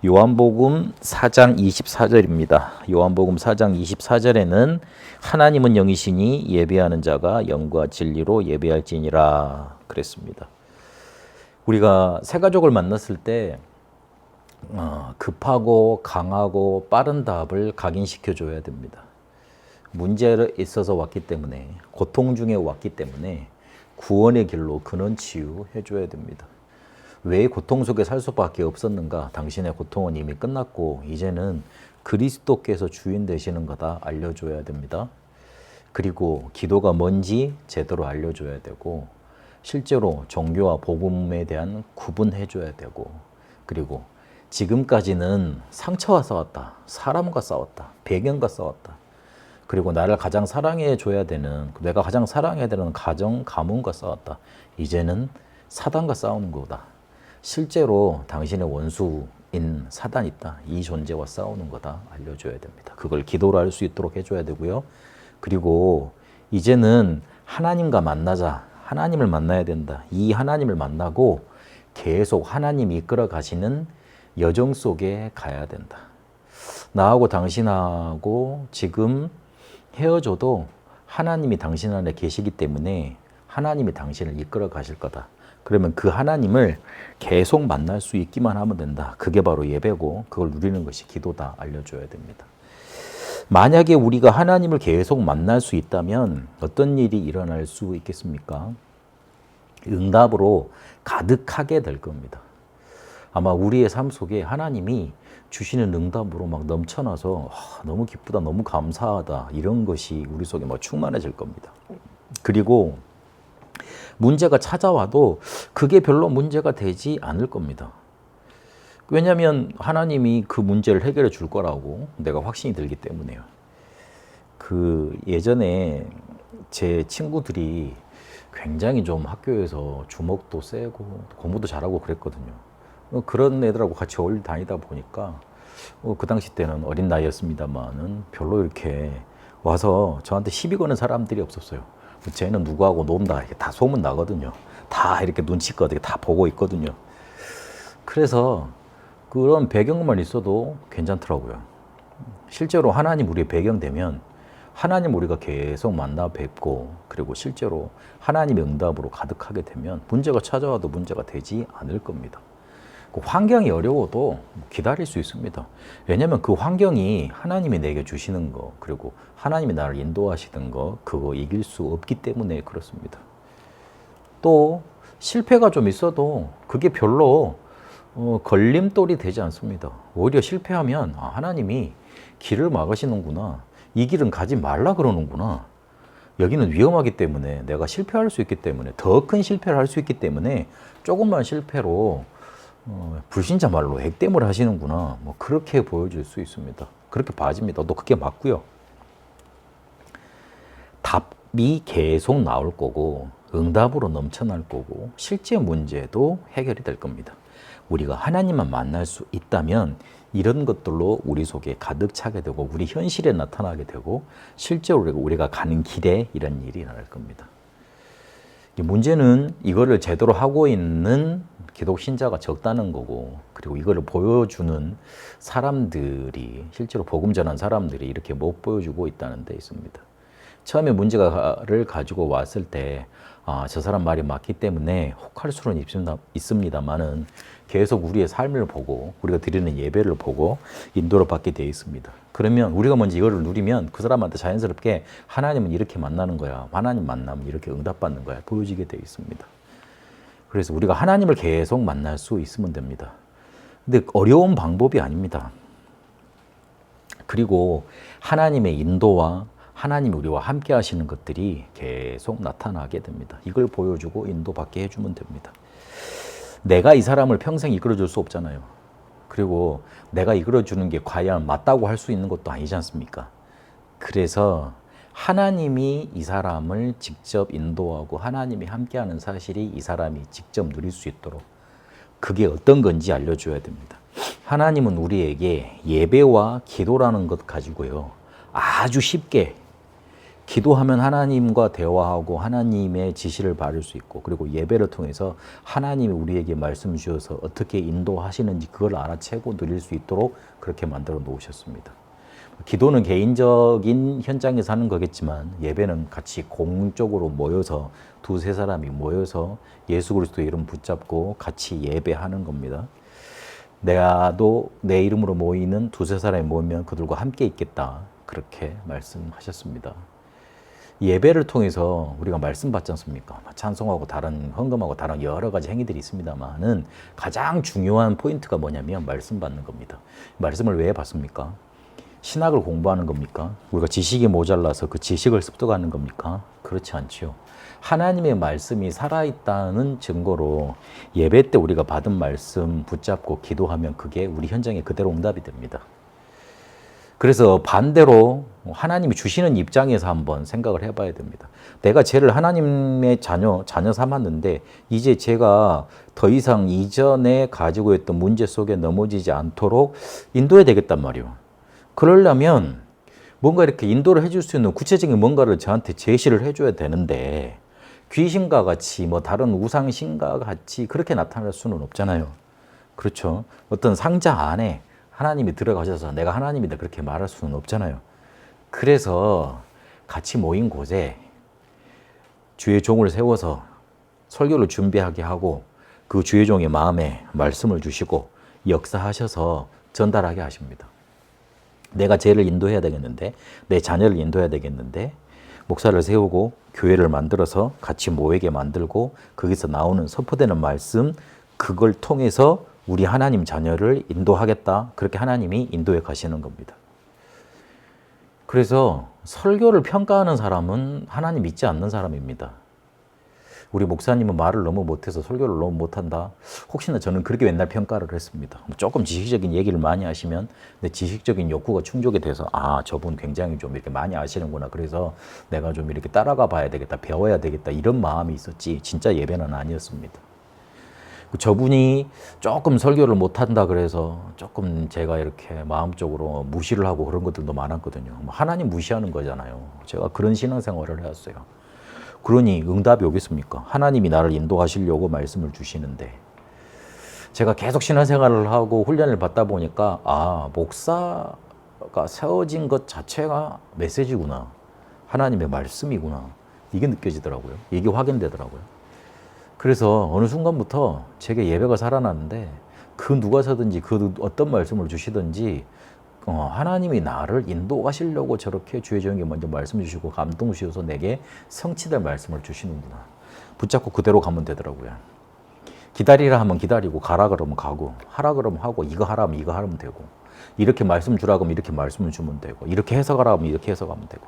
요한복음 4장 24절입니다. 요한복음 4장 24절에는 하나님은 영이시니 예배하는 자가 영과 진리로 예배할지니라 그랬습니다. 우리가 새 가족을 만났을 때 급하고 강하고 빠른 답을 각인시켜 줘야 됩니다. 문제에 있어서 왔기 때문에, 고통 중에 왔기 때문에 구원의 길로 근원 치유해 줘야 됩니다. 왜 고통 속에 살 수밖에 없었는가? 당신의 고통은 이미 끝났고 이제는 그리스도께서 주인 되시는 거다 알려줘야 됩니다. 그리고 기도가 뭔지 제대로 알려줘야 되고, 실제로 종교와 복음에 대한 구분해 줘야 되고, 그리고 지금까지는 상처와 싸웠다, 사람과 싸웠다, 배경과 싸웠다, 그리고 나를 가장 사랑해 줘야 되는, 내가 가장 사랑해야 되는 가정, 가문과 싸웠다. 이제는 사단과 싸우는 거다. 실제로 당신의 원수인 사단이 있다. 이 존재와 싸우는 거다. 알려줘야 됩니다. 그걸 기도로 할 수 있도록 해줘야 되고요. 그리고 이제는 하나님과 만나자. 하나님을 만나야 된다. 이 하나님을 만나고 계속 하나님이 이끌어 가시는 여정 속에 가야 된다. 나하고 당신하고 지금 헤어져도 하나님이 당신 안에 계시기 때문에 하나님이 당신을 이끌어 가실 거다. 그러면 그 하나님을 계속 만날 수 있기만 하면 된다. 그게 바로 예배고, 그걸 누리는 것이 기도다. 알려줘야 됩니다. 만약에 우리가 하나님을 계속 만날 수 있다면 어떤 일이 일어날 수 있겠습니까? 응답으로 가득하게 될 겁니다. 아마 우리의 삶 속에 하나님이 주시는 응답으로 막 넘쳐나서 너무 기쁘다, 너무 감사하다, 이런 것이 우리 속에 막 충만해질 겁니다. 그리고 문제가 찾아와도 그게 별로 문제가 되지 않을 겁니다. 왜냐하면 하나님이 그 문제를 해결해 줄 거라고 내가 확신이 들기 때문에요. 예전에 제 친구들이 굉장히 좀 학교에서 주먹도 세고 공부도 잘하고 그랬거든요. 그런 애들하고 같이 어울려 다니다 보니까 그 당시 때는 어린 나이였습니다만은 별로 이렇게 와서 저한테 시비 거는 사람들이 없었어요. 쟤는 누구하고 논다, 이렇게 다 소문 나거든요. 다 이렇게 눈치껏 다 보고 있거든요. 그래서 그런 배경만 있어도 괜찮더라고요. 실제로 하나님 우리의 배경 되면 하나님 우리가 계속 만나 뵙고, 그리고 실제로 하나님의 응답으로 가득하게 되면 문제가 찾아와도 문제가 되지 않을 겁니다. 그 환경이 어려워도 기다릴 수 있습니다. 왜냐하면 그 환경이 하나님이 내게 주시는 거, 그리고 하나님이 나를 인도하시는 거, 그거 이길 수 없기 때문에 그렇습니다. 또 실패가 좀 있어도 그게 별로 걸림돌이 되지 않습니다. 오히려 실패하면 하나님이 길을 막으시는구나, 이 길은 가지 말라 그러는구나, 여기는 위험하기 때문에, 내가 실패할 수 있기 때문에, 더 큰 실패를 할 수 있기 때문에 조금만 실패로 불신자 말로 액땜을 하시는구나, 뭐 그렇게 보여줄 수 있습니다. 그렇게 봐집니다. 또 그게 맞고요. 답이 계속 나올 거고, 응답으로 넘쳐날 거고, 실제 문제도 해결이 될 겁니다. 우리가 하나님만 만날 수 있다면 이런 것들로 우리 속에 가득 차게 되고, 우리 현실에 나타나게 되고, 실제로 우리가 가는 길에 이런 일이 일어날 겁니다. 문제는 이거를 제대로 하고 있는 기독 신자가 적다는 거고, 그리고 이거를 보여주는 사람들이, 실제로 복음 전한 사람들이 이렇게 못 보여주고 있다는 데 있습니다. 처음에 문제를 가지고 왔을 때 저 사람 말이 맞기 때문에 혹할 수는 있습니다만은 계속 우리의 삶을 보고, 우리가 드리는 예배를 보고 인도를 받게 되어 있습니다. 그러면 우리가 먼저 이거를 누리면 그 사람한테 자연스럽게 하나님은 이렇게 만나는 거야, 하나님 만나면 이렇게 응답받는 거야, 보여지게 되어 있습니다. 그래서 우리가 하나님을 계속 만날 수 있으면 됩니다. 근데 어려운 방법이 아닙니다. 그리고 하나님의 인도와 하나님이 우리와 함께 하시는 것들이 계속 나타나게 됩니다. 이걸 보여주고 인도받게 해주면 됩니다. 내가 이 사람을 평생 이끌어줄 수 없잖아요. 그리고 내가 이끌어주는 게 과연 맞다고 할 수 있는 것도 아니지 않습니까? 그래서 하나님이 이 사람을 직접 인도하고 하나님이 함께하는 사실이 이 사람이 직접 누릴 수 있도록, 그게 어떤 건지 알려줘야 됩니다. 하나님은 우리에게 예배와 기도라는 것 가지고요, 아주 쉽게 기도하면 하나님과 대화하고 하나님의 지시를 받을 수 있고, 그리고 예배를 통해서 하나님이 우리에게 말씀 주셔서 어떻게 인도하시는지 그걸 알아채고 누릴 수 있도록 그렇게 만들어 놓으셨습니다. 기도는 개인적인 현장에서 하는 거겠지만 예배는 같이 공적으로 모여서 두세 사람이 모여서 예수 그리스도의 이름 붙잡고 같이 예배하는 겁니다. 내가도 내 이름으로 모이는 두세 사람이 모이면 그들과 함께 있겠다, 그렇게 말씀하셨습니다. 예배를 통해서 우리가 말씀 받지 않습니까? 찬송하고 다른 헌금하고 다른 여러 가지 행위들이 있습니다만은 가장 중요한 포인트가 뭐냐면 말씀 받는 겁니다. 말씀을 왜 받습니까? 신학을 공부하는 겁니까? 우리가 지식이 모자라서 그 지식을 습득하는 겁니까? 그렇지 않지요. 하나님의 말씀이 살아있다는 증거로 예배 때 우리가 받은 말씀 붙잡고 기도하면 그게 우리 현장에 그대로 응답이 됩니다. 그래서 반대로 하나님이 주시는 입장에서 한번 생각을 해봐야 됩니다. 내가 쟤를 하나님의 자녀 삼았는데 이제 제가 더 이상 이전에 가지고 있던 문제 속에 넘어지지 않도록 인도해야 되겠단 말이에요. 그러려면 뭔가 이렇게 인도를 해줄 수 있는 구체적인 뭔가를 저한테 제시를 해줘야 되는데 귀신과 같이 뭐 다른 우상신과 같이 그렇게 나타날 수는 없잖아요. 그렇죠? 어떤 상자 안에 하나님이 들어가셔서 내가 하나님이다 그렇게 말할 수는 없잖아요. 그래서 같이 모인 곳에 주의 종을 세워서 설교를 준비하게 하고 그 주의 종의 마음에 말씀을 주시고 역사하셔서 전달하게 하십니다. 내가 쟤를 인도해야 되겠는데, 내 자녀를 인도해야 되겠는데, 목사를 세우고 교회를 만들어서 같이 모이게 만들고 거기서 나오는 선포되는 말씀, 그걸 통해서 우리 하나님 자녀를 인도하겠다, 그렇게 하나님이 인도해 가시는 겁니다. 그래서 설교를 평가하는 사람은 하나님 믿지 않는 사람입니다. 우리 목사님은 말을 너무 못해서 설교를 너무 못한다. 혹시나 저는 그렇게 맨날 평가를 했습니다. 조금 지식적인 얘기를 많이 하시면 내 지식적인 욕구가 충족이 돼서 아, 저분 굉장히 좀 이렇게 많이 아시는구나. 그래서 내가 좀 이렇게 따라가 봐야 되겠다, 배워야 되겠다, 이런 마음이 있었지 진짜 예배는 아니었습니다. 저분이 조금 설교를 못한다 그래서 조금 제가 이렇게 마음적으로 무시를 하고 그런 것들도 많았거든요. 하나님 무시하는 거잖아요. 제가 그런 신앙생활을 해왔어요. 그러니 응답이 오겠습니까? 하나님이 나를 인도하시려고 말씀을 주시는데 제가 계속 신앙생활을 하고 훈련을 받다 보니까 아, 목사가 세워진 것 자체가 메시지구나. 하나님의 말씀이구나. 이게 느껴지더라고요. 이게 확인되더라고요. 그래서 어느 순간부터 제게 예배가 살아났는데 그 누가서든지 그 어떤 말씀을 주시든지 하나님이 나를 인도하시려고 저렇게 주의 종에게 먼저 말씀 주시고 감동 주셔서 내게 성취될 말씀을 주시는구나. 붙잡고 그대로 가면 되더라고요. 기다리라 하면 기다리고 가라 그러면 가고 하라 그러면 하고 이거 하라면 이거 하면 되고 이렇게 말씀 주라 그러면 이렇게 말씀을 주면 되고 이렇게 해석하라 하면 이렇게 해석하면 되고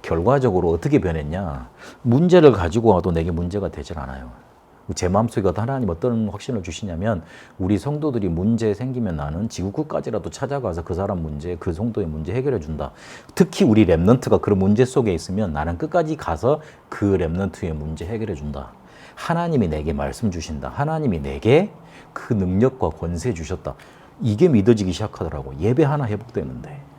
결과적으로 어떻게 변했냐? 문제를 가지고 와도 내게 문제가 되질 않아요. 제 마음속에 하나님 어떤 확신을 주시냐면 우리 성도들이 문제 생기면 나는 지구 끝까지라도 찾아가서 그 사람 문제, 그 성도의 문제 해결해 준다. 특히 우리 랩넌트가 그런 문제 속에 있으면 나는 끝까지 가서 그 랩넌트의 문제 해결해 준다. 하나님이 내게 말씀 주신다. 하나님이 내게 그 능력과 권세 주셨다. 이게 믿어지기 시작하더라고. 예배 하나 회복되는데.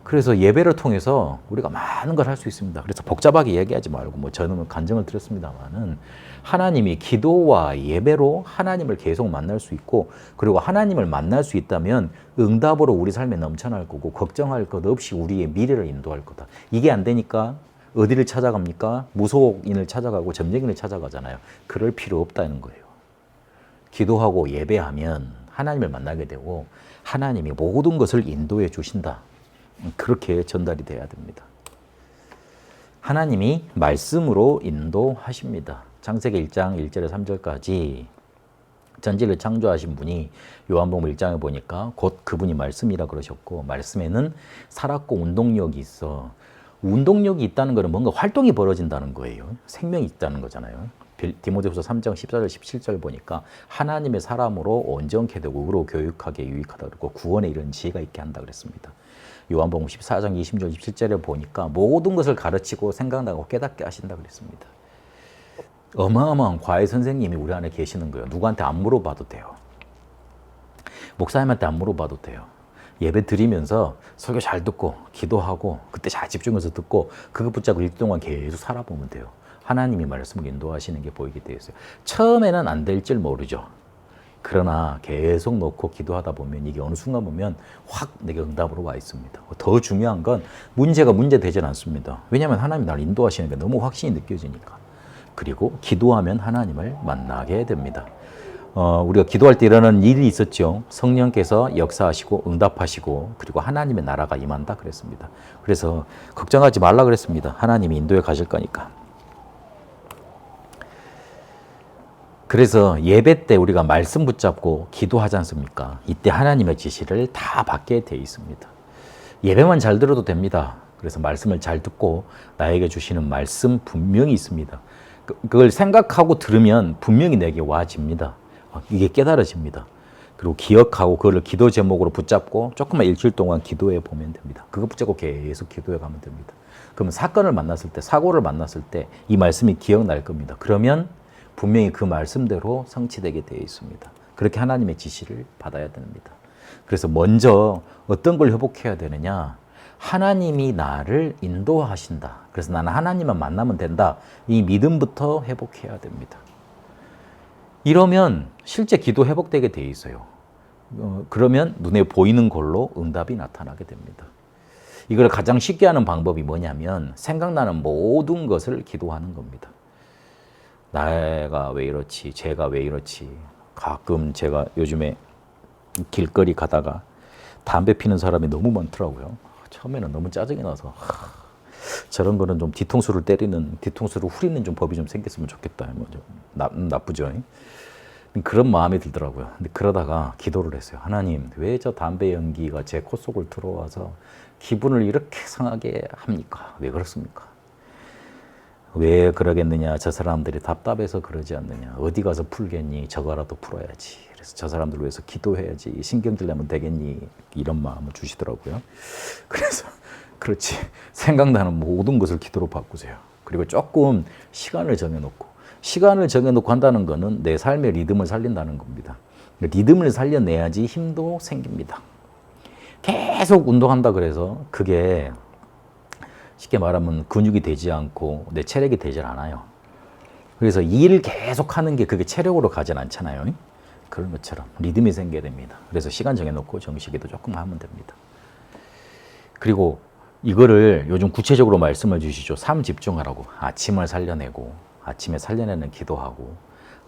그래서 예배를 통해서 우리가 많은 걸 할 수 있습니다. 그래서 복잡하게 얘기하지 말고 뭐 저는 간증을 드렸습니다만은 하나님이 기도와 예배로 하나님을 계속 만날 수 있고 그리고 하나님을 만날 수 있다면 응답으로 우리 삶에 넘쳐날 거고 걱정할 것 없이 우리의 미래를 인도할 거다. 이게 안 되니까 어디를 찾아갑니까? 무속인을 찾아가고 점쟁이를 찾아가잖아요. 그럴 필요 없다는 거예요. 기도하고 예배하면 하나님을 만나게 되고 하나님이 모든 것을 인도해 주신다. 그렇게 전달이 돼야 됩니다. 하나님이 말씀으로 인도하십니다. 창세기 1장 1절에 3절까지 전지를 창조하신 분이 요한복음 1장에 보니까 곧 그분이 말씀이라 그러셨고 말씀에는 살았고 운동력이 있어. 운동력이 있다는 것은 뭔가 활동이 벌어진다는 거예요. 생명이 있다는 거잖아요. 디모데후서 3장 14절 17절 보니까 하나님의 사람으로 온전케 되고 의로 교육하게 유익하다 그러고 구원에 이른 지혜가 있게 한다 그랬습니다. 요한복음 14장 20절 27절에 보니까 모든 것을 가르치고 생각나고 깨닫게 하신다 그랬습니다. 어마어마한 과외 선생님이 우리 안에 계시는 거예요. 누구한테 안 물어봐도 돼요. 목사님한테 안 물어봐도 돼요. 예배 드리면서 설교 잘 듣고 기도하고 그때 잘 집중해서 듣고 그거 붙잡고 일주일 동안 계속 살아보면 돼요. 하나님이 말씀을 인도하시는 게 보이게 되어 있어요. 처음에는 안 될 줄 모르죠. 그러나 계속 놓고 기도하다 보면 이게 어느 순간 보면 확 내게 응답으로 와 있습니다. 더 중요한 건 문제가 문제되진 않습니다. 왜냐하면 하나님이 나를 인도하시는 게 너무 확신이 느껴지니까. 그리고 기도하면 하나님을 만나게 됩니다. 우리가 기도할 때 일어나는 일이 있었죠. 성령께서 역사하시고 응답하시고 그리고 하나님의 나라가 임한다 그랬습니다. 그래서 걱정하지 말라 그랬습니다. 하나님이 인도에 가실 거니까. 그래서 예배 때 우리가 말씀 붙잡고 기도하지 않습니까? 이때 하나님의 지시를 다 받게 돼 있습니다. 예배만 잘 들어도 됩니다. 그래서 말씀을 잘 듣고 나에게 주시는 말씀 분명히 있습니다. 그걸 생각하고 들으면 분명히 내게 와집니다. 이게 깨달아집니다. 그리고 기억하고 그걸 기도 제목으로 붙잡고 조금만 일주일 동안 기도해 보면 됩니다. 그거 붙잡고 계속 기도해 가면 됩니다. 그러면 사건을 만났을 때, 사고를 만났을 때 이 말씀이 기억날 겁니다. 그러면 분명히 그 말씀대로 성취되게 되어 있습니다. 그렇게 하나님의 지시를 받아야 됩니다. 그래서 먼저 어떤 걸 회복해야 되느냐? 하나님이 나를 인도하신다. 그래서 나는 하나님만 만나면 된다. 이 믿음부터 회복해야 됩니다. 이러면 실제 기도 회복되게 돼 있어요. 그러면 눈에 보이는 걸로 응답이 나타나게 됩니다. 이걸 가장 쉽게 하는 방법이 뭐냐면 생각나는 모든 것을 기도하는 겁니다. 내가 왜 이렇지? 제가 왜 이렇지? 가끔 제가 요즘에 길거리 가다가 담배 피는 사람이 너무 많더라고요. 처음에는 너무 짜증이 나서 저런 거는 좀 뒤통수를 때리는, 뒤통수를 후리는 좀 법이 좀 생겼으면 좋겠다. 뭐 좀 나쁘죠. 그런 마음이 들더라고요. 근데 그러다가 기도를 했어요. 하나님, 왜 저 담배 연기가 제 코 속을 들어와서 기분을 이렇게 상하게 합니까? 왜 그렇습니까? 왜 그러겠느냐? 저 사람들이 답답해서 그러지 않느냐? 어디 가서 풀겠니? 저거라도 풀어야지. 그래서 저 사람들 위해서 기도해야지. 신경질 내면 되겠니? 이런 마음을 주시더라고요. 그래서 그렇지. 생각나는 모든 것을 기도로 바꾸세요. 그리고 조금 시간을 정해놓고 한다는 거는 내 삶의 리듬을 살린다는 겁니다. 리듬을 살려내야지 힘도 생깁니다. 계속 운동한다 그래서 그게 쉽게 말하면 근육이 되지 않고 내 체력이 되질 않아요. 그래서 일을 계속 하는 게 그게 체력으로 가진 않잖아요. 그런 것처럼 리듬이 생겨야 됩니다. 그래서 시간 정해놓고 정식기도 조금 하면 됩니다. 그리고 이거를 요즘 구체적으로 말씀을 주시죠. 삶 집중하라고. 아침을 살려내고 아침에 살려내는 기도하고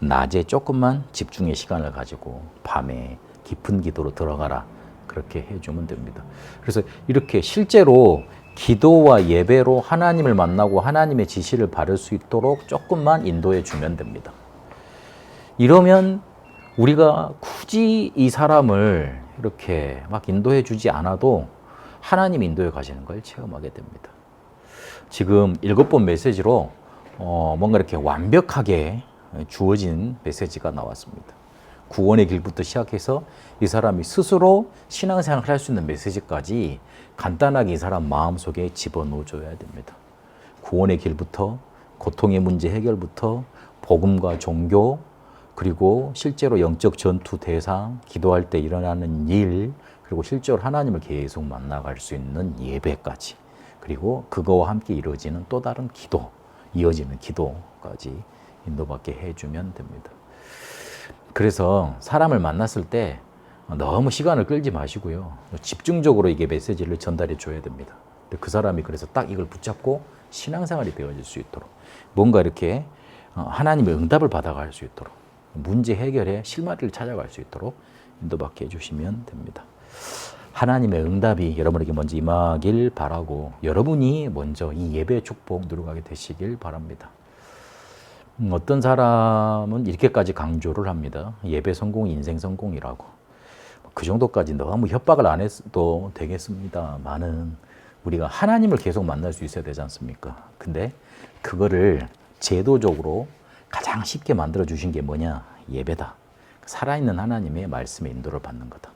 낮에 조금만 집중의 시간을 가지고 밤에 깊은 기도로 들어가라. 그렇게 해주면 됩니다. 그래서 이렇게 실제로 기도와 예배로 하나님을 만나고 하나님의 지시를 받을 수 있도록 조금만 인도해 주면 됩니다. 이러면 우리가 굳이 이 사람을 이렇게 막 인도해 주지 않아도 하나님 인도해 가시는 걸 체험하게 됩니다. 지금 7번 메시지로 뭔가 이렇게 완벽하게 주어진 메시지가 나왔습니다. 구원의 길부터 시작해서 이 사람이 스스로 신앙생활을 할 수 있는 메시지까지 간단하게 이 사람 마음속에 집어넣어줘야 됩니다. 구원의 길부터 고통의 문제 해결부터 복음과 종교 그리고 실제로 영적 전투 대상, 기도할 때 일어나는 일 그리고 실제로 하나님을 계속 만나갈 수 있는 예배까지 그리고 그거와 함께 이루어지는 또 다른 기도, 이어지는 기도까지 인도받게 해주면 됩니다. 그래서 사람을 만났을 때 너무 시간을 끌지 마시고요. 집중적으로 이게 메시지를 전달해 줘야 됩니다. 그 사람이 그래서 딱 이걸 붙잡고 신앙생활이 되어질 수 있도록 뭔가 이렇게 하나님의 응답을 받아갈 수 있도록 문제 해결에 실마리를 찾아갈 수 있도록 인도받게 해주시면 됩니다. 하나님의 응답이 여러분에게 먼저 임하길 바라고 여러분이 먼저 이 예배의 축복 누려가게 되시길 바랍니다. 어떤 사람은 이렇게까지 강조를 합니다. 예배 성공이 인생 성공이라고. 그 정도까지 너무 협박을 안 해도 되겠습니다만은 우리가 하나님을 계속 만날 수 있어야 되지 않습니까? 근데 그거를 제도적으로 가장 쉽게 만들어 주신 게 뭐냐? 예배다. 살아있는 하나님의 말씀의 인도를 받는 거다.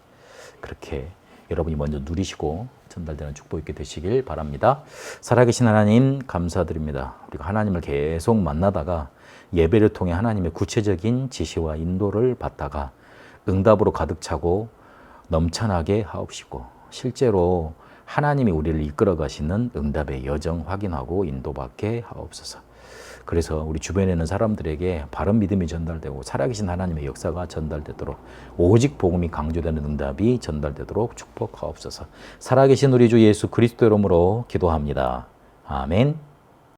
그렇게 여러분이 먼저 누리시고 전달되는 축복 있게 되시길 바랍니다. 살아계신 하나님 감사드립니다. 우리가 하나님을 계속 만나다가 예배를 통해 하나님의 구체적인 지시와 인도를 받다가 응답으로 가득 차고 넘쳐나게 하옵시고 실제로 하나님이 우리를 이끌어 가시는 응답의 여정 확인하고 인도받게 하옵소서. 그래서 우리 주변에 있는 사람들에게 바른 믿음이 전달되고 살아계신 하나님의 역사가 전달되도록, 오직 복음이 강조되는 응답이 전달되도록 축복하옵소서. 살아계신 우리 주 예수 그리스도 이름으로 기도합니다. 아멘.